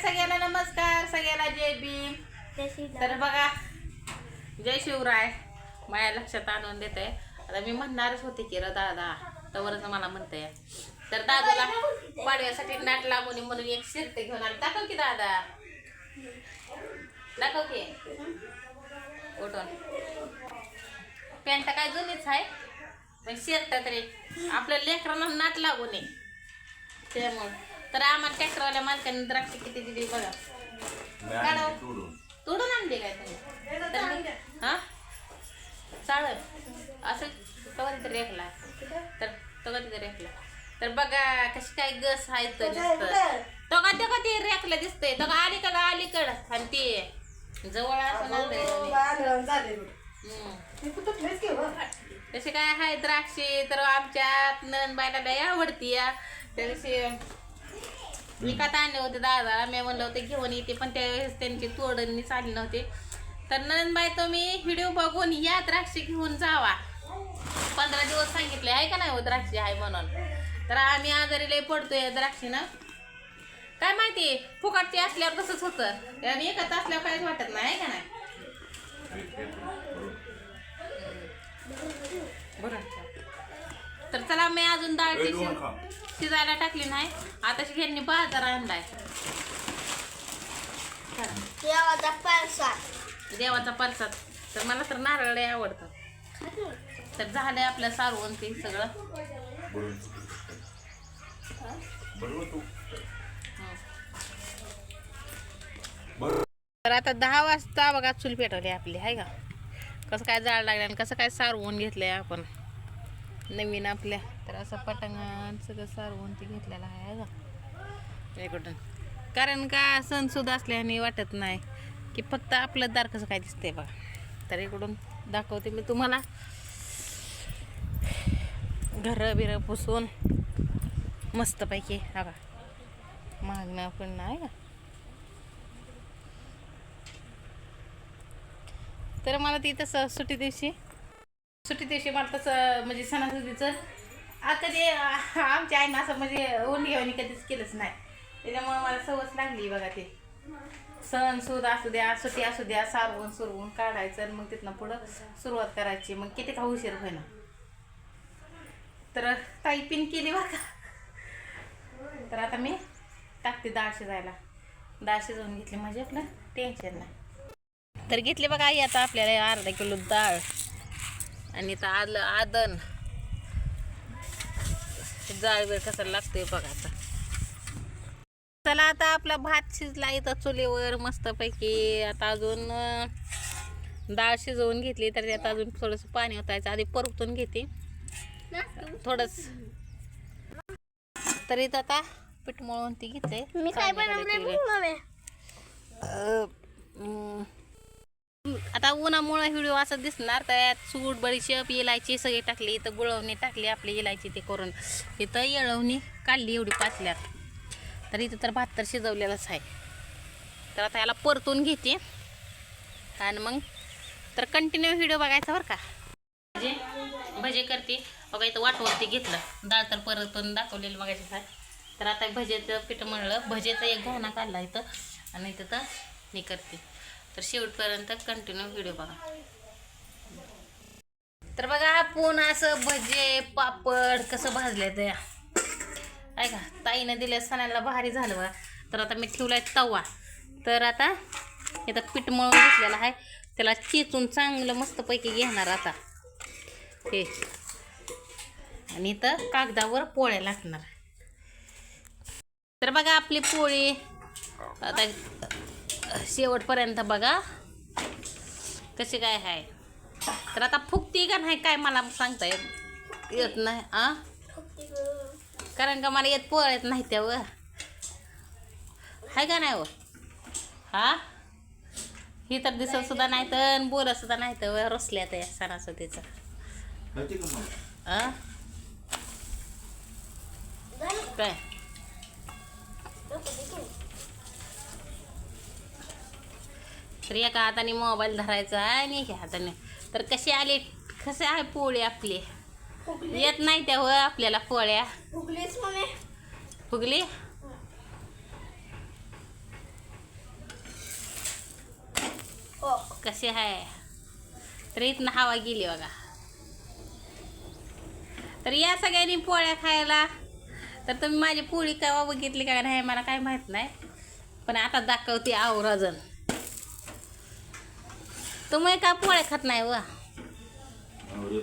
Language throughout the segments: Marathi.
सगळ्यांना नमस्कार, सगळ्याला जय भीम. तर बघा, जय शिवराय. माझ्या लक्षात आणून देते. आता मी म्हणणारच होते की र दादा, तवरच मला म्हणते. तर दादाला पाडव्यासाठी नाट लागून म्हणून एक शिरते घेऊन आले. दाखव की दादा, दाखव की उठून. पॅन्ट काय जुनीच आहे पण शर्ट तरी आपल्या लेकरांना नाट लागू नये त्यामुळे. तर आम्हाला ट्रॅक्टरवाल्या मालकांनी द्राक्ष किती दिली बघा. तोडून आणले काय तुम्ही? हा चालेल असं तवा तिथे रेखला, तर तो तिथे रेखला. तर बघा कशी काय गस आहे तर तो का ते रेखला दिसतंय. तो का अलीकडं आणि ते जवळ असं तसे काय आहे द्राक्षे. तर आमच्यात नंदबाईला लय आवडती या. त्या दिवशी विकत आणले होते दादा, मी म्हणलं होते घेऊन येते पण त्यावेळेस त्यांची तोडणी चालली नव्हती. तर नंदबाई तुम्ही व्हिडिओ बघून या द्राक्षे घेऊन जावा. 15 दिवस सांगितले आहे का नाही हो द्राक्षे आहे म्हणून. तर आम्ही आजारी लय पडतोय द्राक्षीनं. काय माहिती फुकटची असल्यावर तसंच होतं आणि एकच असल्यावर काहीच वाटत नाही का नाही. तर चला मी अजून डाळ शिजायला टाकली नाही. आता ह्यांनी बाजार आणलाय देवाचा परसाद. तर मला तर नारळ आवडतं. तर झालंय आपलं सारवण ते सगळं. तर आता 10 वाजता बघा चूल पेटवली आपली आहे का. कसं काय जाळ लागलं आणि कसं काय सारवून घेतलंय आपण नवीन आपल्या. तर असं पटांगण सगळं सारवून ते घेतलेलं आहे का इकडून. कारण का सण सुद्धा असल्याने वाटत नाही की फक्त आपलं दार कसं काय दिसतंय बघा. तर इकडून दाखवते मी तुम्हाला घरं बिरं पुसून मस्तपैकी बघा. मागणं पण नाही का. तर मला ती तसं सुट्टी दिवशी मला तसं म्हणजे सणासुदीचं कधी आमच्या आईनं असं म्हणजे ओंडीवाणी कधीच केलंच नाही. त्याच्यामुळे मला सवच लागली बघा. ते सण सूद असू द्या सुट्टी असू द्या सारवून सुरवून काढायचं आणि मग तिथनं पुढं सुरुवात करायची. मग किती का उशीर होईना. तर ताई पिन केली बघा. तर आता मी टाकते डाळ शिजायला. डाळ शिजवून घेतली म्हणजे आपलं टेन्शन नाही. तर घेतली बघा आई आता आपल्याला अर्धा किलो डाळ आणि तर आलं आदन जाळ वेळ कसा लागतोय बघा. आता चला आता आपला भात शिजला इथं चुलीवर मस्तपैकी. आता अजून डाळ शिजवून घेतली तर त्यात अजून थोडंसं पाणी ओतायचं. आधी परतून घेते थोडंच. तर इथं आता पीठ मळून ती घेते. मी काय आता उन्हामुळे व्हिडिओ असं दिसणार. त्यात सूट बडीशेप इलायची सगळी टाकली. इथं गुळवणी टाकली आपली इलायची ते करून. इथं येळवणी काढली एवढी पाचल्यात. तर इथं तर भात तर शिजवलेलंच आहे. तर आता याला परतून घेते आणि मग तर कंटिन्यू व्हिडिओ बघायचा बरं का. भजे करते बघा. इथं वाटवरती घेतलं डाळ तर परतून दाखवलेलं बघायचं आहे. तर आता भजेचं पीठ म्हणलं भजेचा एक घाणा काढला इथं आणि इथं तर मी करते. तर शेवटपर्यंत कंटिन्यू व्हिडिओ बघा. तर बघा आपण असं भजे पापड कसं भाजले तर आहे का. ताईनं दिल्या सणाला भारी झालं बघा. तर आता मी ठेवलाय तवा. तर आता इथं पीठ मळून घेतलेलं आहे. त्याला चेचून चांगलं मस्तपैकी घेणार आता हे. आणि इथं कागदावर पोळ्या लागणार. तर बघा आपली पोळी आता शेवटपर्यंत बघा कशी काय आहे. तर आता फुगती का नाही काय मला सांगता येत नाही कारण का मला येत पोळ्यात नाही त्यावर आहे का नाही हो. हा ही तर दिसत सुद्धा नाही तर बोलत सुद्धा नाही तर रसल्या त्या सणासुदीचा काय. तर एका हाताने मोबाईल धरायचा आणि एका हाताने. तर कशी आली कसे आहे पोळी आपली येत नाही त्या आपल्याला पोळ्या. फुगली कशी आहे. तर इथनं हवा गेली बघा. तर या सगळ्यांनी पोळ्या खायला. तर तुम्ही माझी पोळी केव्हा बघितली काय नाही मला काय माहीत नाही, पण आता दाखवते आवराजन. तुम्ही का पोळ्या खात नाही व?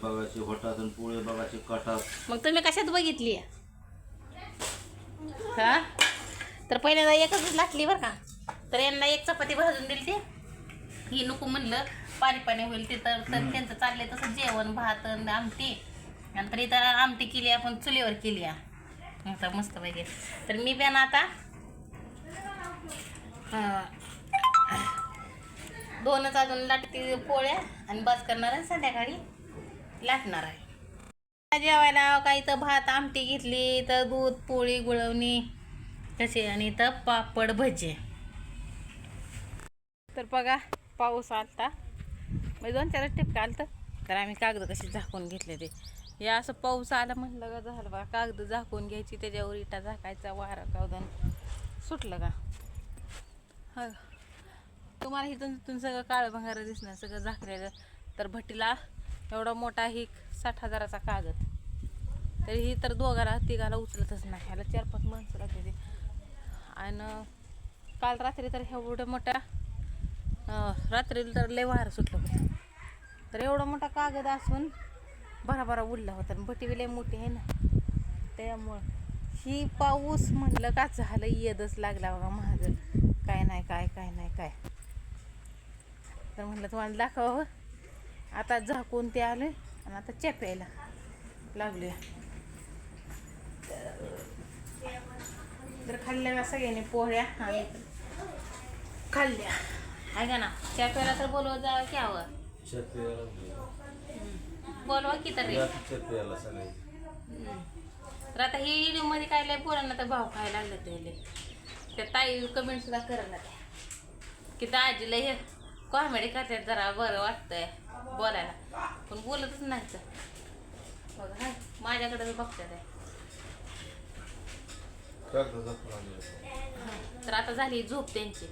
बघायचे होतात आणि पोळे बघायचे काटात. मग तुम्ही कशात बघितली हा? तर पहिल्यांदा एकच लाटली बरं का. तर यांना एक चपाती भाजून दिली ते ही नको म्हणलं पाणी पाणी होईल ते. तर त्यांचं चाललंय तसं जेवण भात आणि आमटी. नंतर इथं आमटी केली आपण चुलीवर केली आता मस्त पाहिजे. तर मी पण आता 2च अजून लाटते पोळ्या आणि बस करणार आहे. संध्याकाळी लाटणार आहे जेवायला. काही तर भात आमटी घेतली, तर दूध पोळी गुळवणी कसे, आणि इथं पापड भजे. तर बघा पाऊस आलता, म्हणजे 2-4 टिपका आलतं. तर आम्ही कागद कशी झाकून घेतले ते. या असं पाऊस आला म्हणलं का झालं बघा. कागद झाकून घ्यायची, त्याच्यावर इटा झाकायचा, वारा कावदन सुटलं का. हा तुम्हाला इथून तिथून सगळं काळं भंगार दिसणार सगळं झाकलेलं. तर भट्टीला एवढा मोठा ही 60,000चा कागद. तरी ही तर दोघाला तिघाला उचलतच नाही. ह्याला 4-5 माणसं लागते ते. आणि काल रात्री तर एवढं मोठा रात्रीला तर लय वारं सुटलं होतं. तर एवढा मोठा कागद असून भराभरा उडला होता. भट्टी लय मोठी आहे ना, त्यामुळं ही पाऊस म्हणलं का झालं येदच लागला बघा महाग. काय नाही काय काय नाही काय. तर म्हटलं तुम्हाला दाखवावं. आता झाकून ते आले आणि आता चेपायला लागले. तर खाल्ल्या सगळ्यांनी पोळ्या आणि खाल्ल्या आहे का ना. चेपायला तर बोलवा जावं की हवं बोलवा की तरी. तर आता ही व्हिडिओ मध्ये काय लय पोरांना तर भाव खायला लागलं ते. त्या ताई कमेंट सुद्धा करायला की दाजीला हे कॉमेडी करतात जरा बरं वाटतंय बोलायला, पण बोलतच नाही. तर बघा माझ्याकडे बघतात आहे. तर आता झाली झोप त्यांची.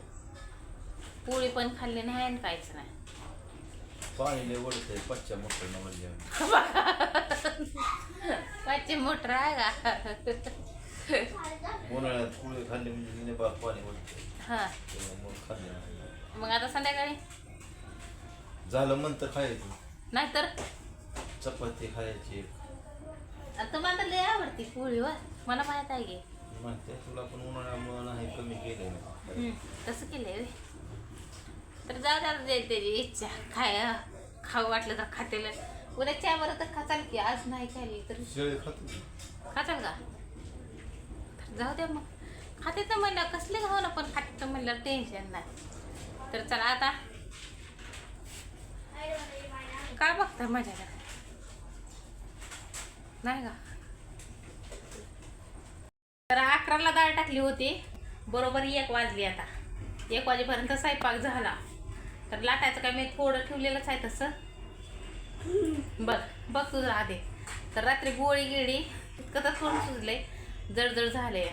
पोळी पण खाल्ली नाही आणि काहीच नाही. पाणी ओढतंय 5 मोटर पाचशे मोटर आहे का. उन्हाळ्यात पोळी खाल्ली म्हणजे पाणी ओढतंय. हा मग आता संध्याकाळी झालं नंतर खायचं, नाहीतर चपाती खायची. तुम्हाला लय आवडती पोळी वा, मला माहित आहे की. म्हणते तुला पण उन्हाळ्यामुळे नाही कमी केलंय. तसं केलंय. तर जाऊ द्या त्याची इच्छा खाऊ वाटलं तर खातेल. उद्या चहा बरं तर खाचाल की. आज नाही खाली तर शेळी खातो खाचाल का. जाऊ द्या मग. खाते तर म्हणलं कसले खाऊ ना, पण खाते तर म्हणलं टेन्शन नाही. तर चला आता काय बघताय माझ्याकडे नाही का. तर 11ला डाळ टाकली होती, बरोबर 1 वाजली. आता 1 वाजेपर्यंत स्वयंपाक झाला. तर लाटायचं काय मी थोडं ठेवलेलंच आहे तसं. बघ तुझं आधी. तर रात्री गोळी गिळी इतकं तर थोडं सुजले, जड झाले.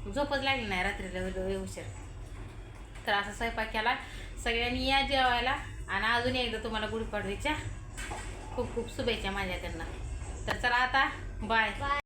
झोपच लागली नाही रात्रीला उशीर. तर असा स्वयंपाक केला. सगळ्यांनी या जेवायला. आणि अजून एकदा तुम्हाला गुढीपाडव्याच्या खूप खूप शुभेच्छा माझ्याकडनं. तर चला आता बाय.